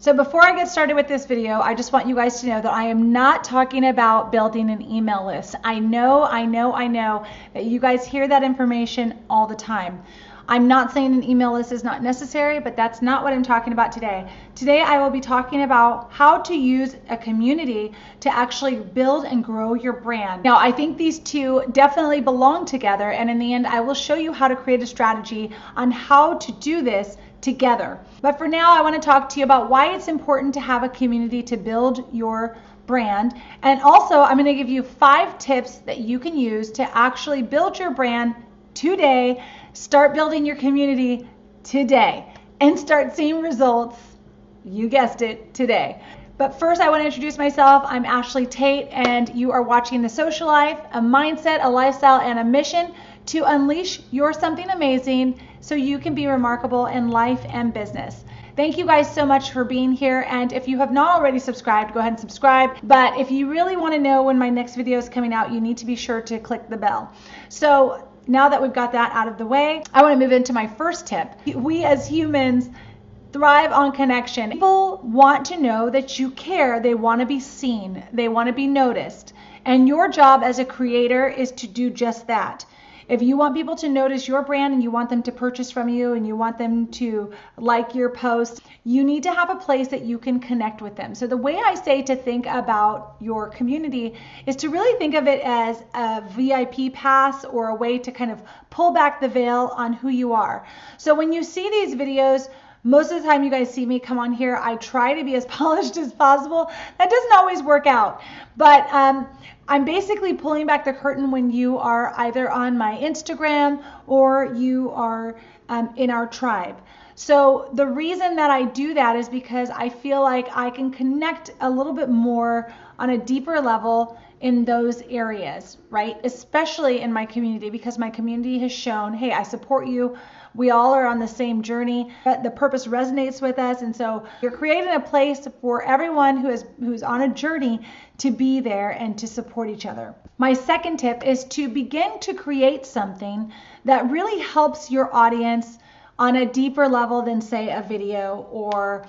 So before I get started with this video, I just want you guys to know that I am not talking about building an email list. I know that you guys hear that information all the time. I'm not saying an email list is not necessary, but that's not what I'm talking about today. Today I will be talking about how to use a community to actually build and grow your brand. Now, I think these two definitely belong together, and in the end I will show you how to create a strategy on how to do this together. But for now, I want to talk to you about why it's important to have a community to build your brand. And also, I'm going to give you 5 tips that you can use to actually build your brand today. Start building your community today and start seeing results, you guessed it, today. But first, I want to introduce myself. I'm Ashley Tate, and you are watching The Social Life, a mindset, a lifestyle, and a mission to unleash your something amazing so you can be remarkable in life and business. Thank you guys so much for being here, and if you have not already subscribed, go ahead and subscribe. But if you really want to know when my next video is coming out, you need to be sure to click the bell. So now that we've got that out of the way, I want to move into my first tip. We as humans thrive on connection. People want to know that you care. They want to be seen. They want to be noticed. And your job as a creator is to do just that. If you want people to notice your brand and you want them to purchase from you and you want them to like your posts, you need to have a place that you can connect with them. So the way I say to think about your community is to really think of it as a VIP pass or a way to kind of pull back the veil on who you are. So when you see these videos, most of the time you guys see me come on here, I try to be as polished as possible. That doesn't always work out, but I'm basically pulling back the curtain when you are either on my Instagram or you are in our tribe. So the reason that I do that is because I feel like I can connect a little bit more on a deeper level in those areas, right? Especially in my community, because my community has shown, hey, I support you. We all are on the same journey. The purpose resonates with us. And so you're creating a place for everyone who's on a journey to be there and to support each other. My second tip is to begin to create something that really helps your audience on a deeper level than, say, a video or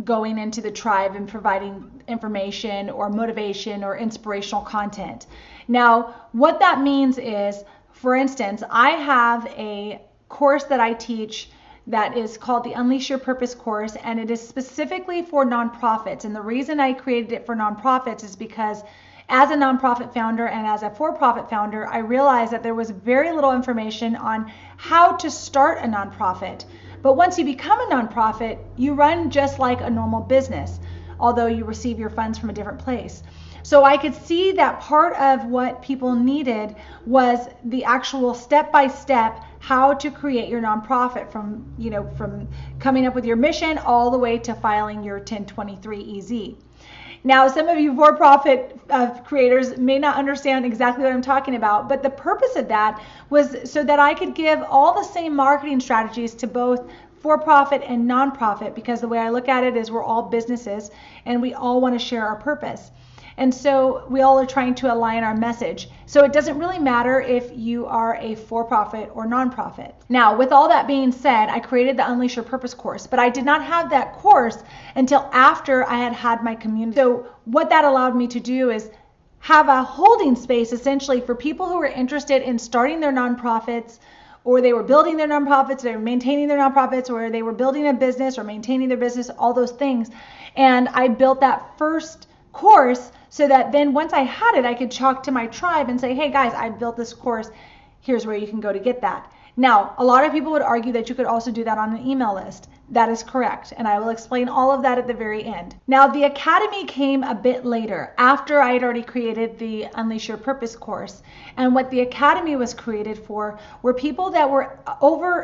going into the tribe and providing information or motivation or inspirational content. Now, what that means is, for instance, I have a course that I teach that is called the Unleash Your Purpose course, and it is specifically for nonprofits. And the reason I created it for nonprofits is because as a nonprofit founder and as a for-profit founder, I realized that there was very little information on how to start a nonprofit. But once you become a nonprofit, you run just like a normal business, although you receive your funds from a different place. So I could see that part of what people needed was the actual step-by-step how to create your nonprofit from coming up with your mission all the way to filing your 1023-EZ. Now, some of you for-profit creators may not understand exactly what I'm talking about, but the purpose of that was so that I could give all the same marketing strategies to both for-profit and nonprofit, because the way I look at it is we're all businesses and we all want to share our purpose. And so we all are trying to align our message. So it doesn't really matter if you are a for-profit or nonprofit. Now, with all that being said, I created the Unleash Your Purpose course, but I did not have that course until after I had my community. So what that allowed me to do is have a holding space essentially for people who are interested in starting their nonprofits, or they were building their nonprofits, they were maintaining their nonprofits, or they were building a business or maintaining their business, all those things. And I built that first course so that then once I had it, I could talk to my tribe and say, hey guys, I built this course. Here's where you can go to get that. Now, a lot of people would argue that you could also do that on an email list. That is correct, and I will explain all of that at the very end. Now, the Academy came a bit later, after I had already created the Unleash Your Purpose course. And what the Academy was created for were people that were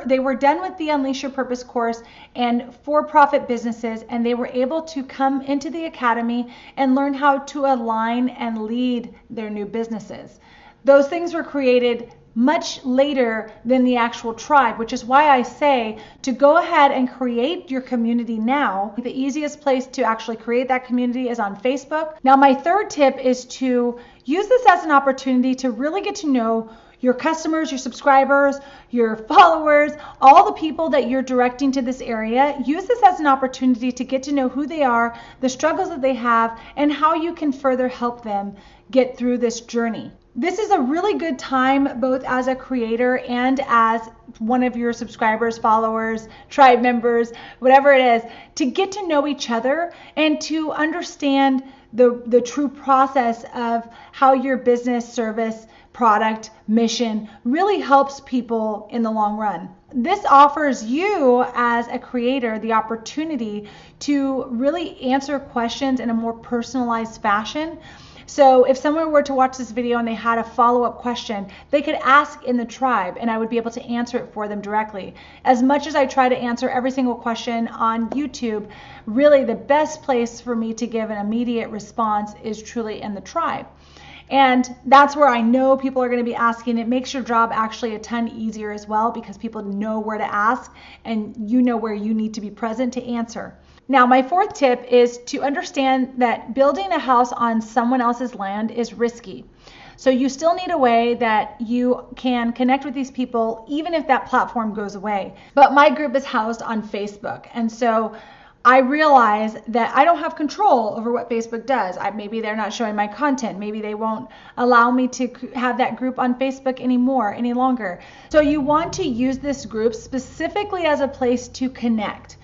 they were done with the Unleash Your Purpose course and for-profit businesses, and they were able to come into the Academy and learn how to align and lead their new businesses. Those things were created much later than the actual tribe, which is why I say to go ahead and create your community now. The easiest place to actually create that community is on Facebook. Now, my third tip is to use this as an opportunity to really get to know your customers, your subscribers, your followers, all the people that you're directing to this area. Use this as an opportunity to get to know who they are, the struggles that they have, and how you can further help them get through this journey. This is a really good time, both as a creator and as one of your subscribers, followers, tribe members, whatever it is, to get to know each other and to understand the true process of how your business, service, product, mission really helps people in the long run. This offers you as a creator the opportunity to really answer questions in a more personalized fashion. So if someone were to watch this video and they had a follow-up question, they could ask in the tribe and I would be able to answer it for them directly. As much as I try to answer every single question on YouTube, really the best place for me to give an immediate response is truly in the tribe. And that's where I know people are going to be asking. It makes your job actually a ton easier as well because people know where to ask and you know where you need to be present to answer. Now, my fourth tip is to understand that building a house on someone else's land is risky. So you still need a way that you can connect with these people even if that platform goes away. But my group is housed on Facebook. And so I realize that I don't have control over what Facebook does. Maybe they're not showing my content. Maybe they won't allow me to have that group on Facebook any longer. So you want to use this group specifically as a place to connect.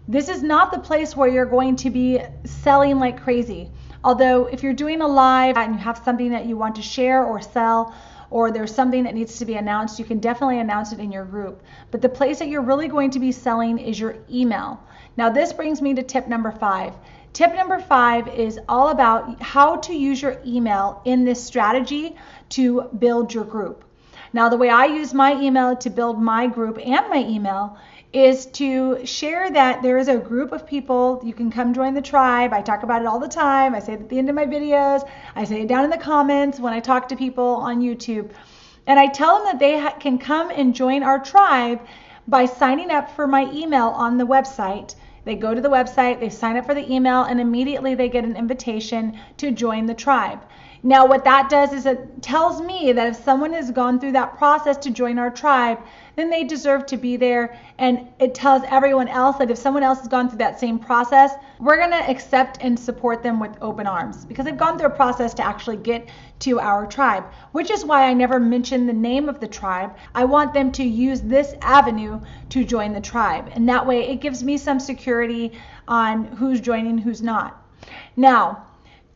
This is not the place where you're going to be selling like crazy. Although if you're doing a live and you have something that you want to share or sell, or there's something that needs to be announced, you can definitely announce it in your group. But the place that you're really going to be selling is your email. Now this brings me to tip number 5. Tip number 5 is all about how to use your email in this strategy to build your group. Now the way I use my email to build my group and my email is to share that there is a group of people. You can come join the tribe. I talk about it all the time. I say it at the end of my videos. I say it down in the comments when I talk to people on YouTube. And I tell them that they can come and join our tribe by signing up for my email on the website. They go to the website, they sign up for the email, and immediately they get an invitation to join the tribe. Now what that does is it tells me that if someone has gone through that process to join our tribe, then they deserve to be there. And it tells everyone else that if someone else has gone through that same process, we're going to accept and support them with open arms because they've gone through a process to actually get to our tribe, which is why I never mention the name of the tribe. I want them to use this avenue to join the tribe. And that way it gives me some security on who's joining, who's not. Now,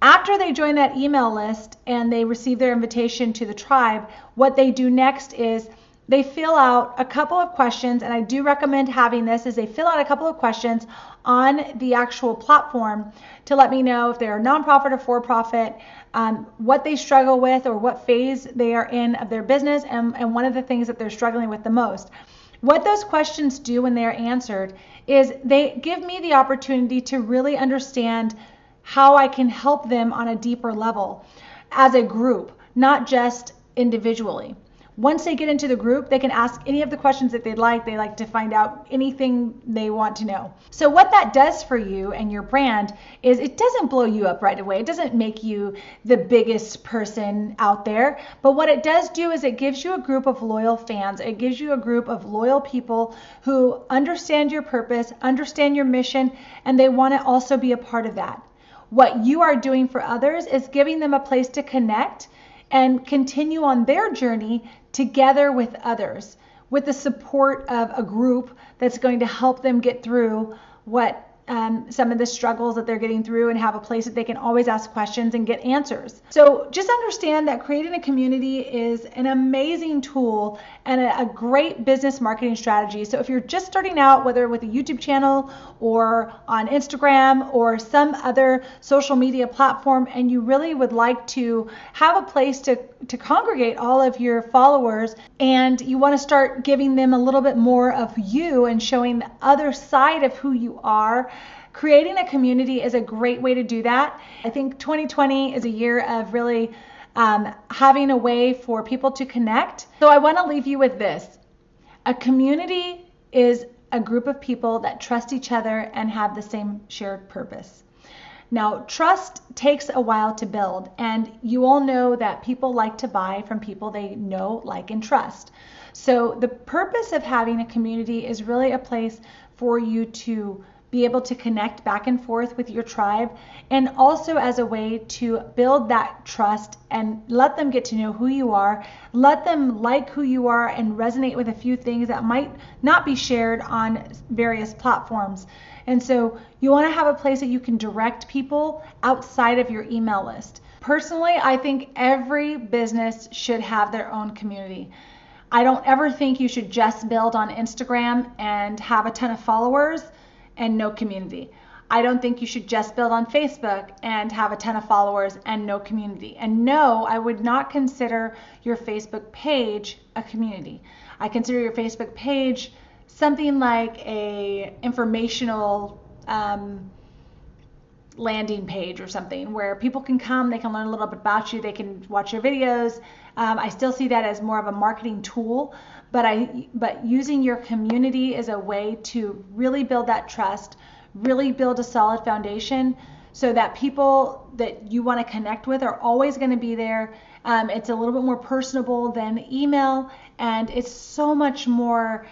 after they join that email list and they receive their invitation to the tribe, what they do next is they fill out a couple of questions, and I do recommend having this, is they fill out a couple of questions on the actual platform to let me know if they're a nonprofit or for-profit, what they struggle with or what phase they are in of their business, and one of the things that they're struggling with the most. What those questions do when they're answered is they give me the opportunity to really understand how I can help them on a deeper level as a group, not just individually. Once they get into the group, they can ask any of the questions that they'd like. They like to find out anything they want to know. So what that does for you and your brand is it doesn't blow you up right away. It doesn't make you the biggest person out there. But what it does do is it gives you a group of loyal fans. It gives you a group of loyal people who understand your purpose, understand your mission, and they want to also be a part of that. What you are doing for others is giving them a place to connect and continue on their journey together with others, with the support of a group that's going to help them get through what some of the struggles that they're getting through and have a place that they can always ask questions and get answers. So just understand that creating a community is an amazing tool and a great business marketing strategy. So if you're just starting out, whether with a YouTube channel or on Instagram or some other social media platform, and you really would like to have a place to congregate all of your followers, and you want to start giving them a little bit more of you and showing the other side of who you are, creating a community is a great way to do that. I think 2020 is a year of really having a way for people to connect. So I want to leave you with this. A community is a group of people that trust each other and have the same shared purpose. Now, trust takes a while to build, and you all know that people like to buy from people they know, like, and trust. So the purpose of having a community is really a place for you to be able to connect back and forth with your tribe, and also as a way to build that trust and let them get to know who you are, let them like who you are and resonate with a few things that might not be shared on various platforms. And so you want to have a place that you can direct people outside of your email list. Personally, I think every business should have their own community. I don't ever think you should just build on Instagram and have a ton of followers and no community. I don't think you should just build on Facebook and have a ton of followers and no community. And no, I would not consider your Facebook page a community. I consider your Facebook page something like a informational landing page or something where people can come, they can learn a little bit about you, they can watch your videos. I still see that as more of a marketing tool, but using your community as a way to really build that trust, really build a solid foundation so that people that you want to connect with are always going to be there. It's a little bit more personable than email, and it's so much more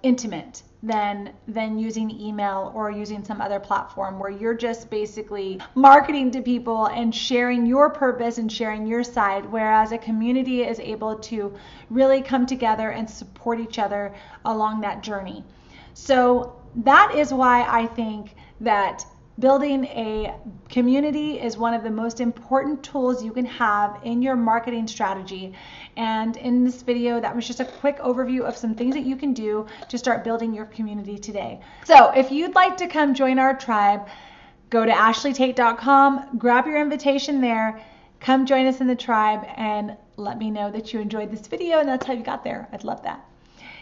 intimate than using email or using some other platform where you're just basically marketing to people and sharing your purpose and sharing your side, whereas a community is able to really come together and support each other along that journey. So that is why I think that building a community is one of the most important tools you can have in your marketing strategy. And in this video, that was just a quick overview of some things that you can do to start building your community today. So if you'd like to come join our tribe, go to ashleytate.com, grab your invitation there, come join us in the tribe, and let me know that you enjoyed this video and that's how you got there. I'd love that.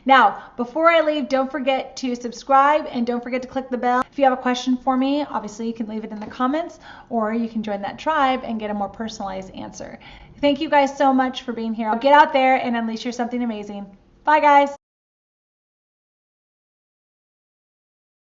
Now, before I leave, don't forget to subscribe and don't forget to click the bell. If you have a question for me, obviously you can leave it in the comments, or you can join that tribe and get a more personalized answer. Thank you guys so much for being here. Get out there and unleash your something amazing. Bye, guys.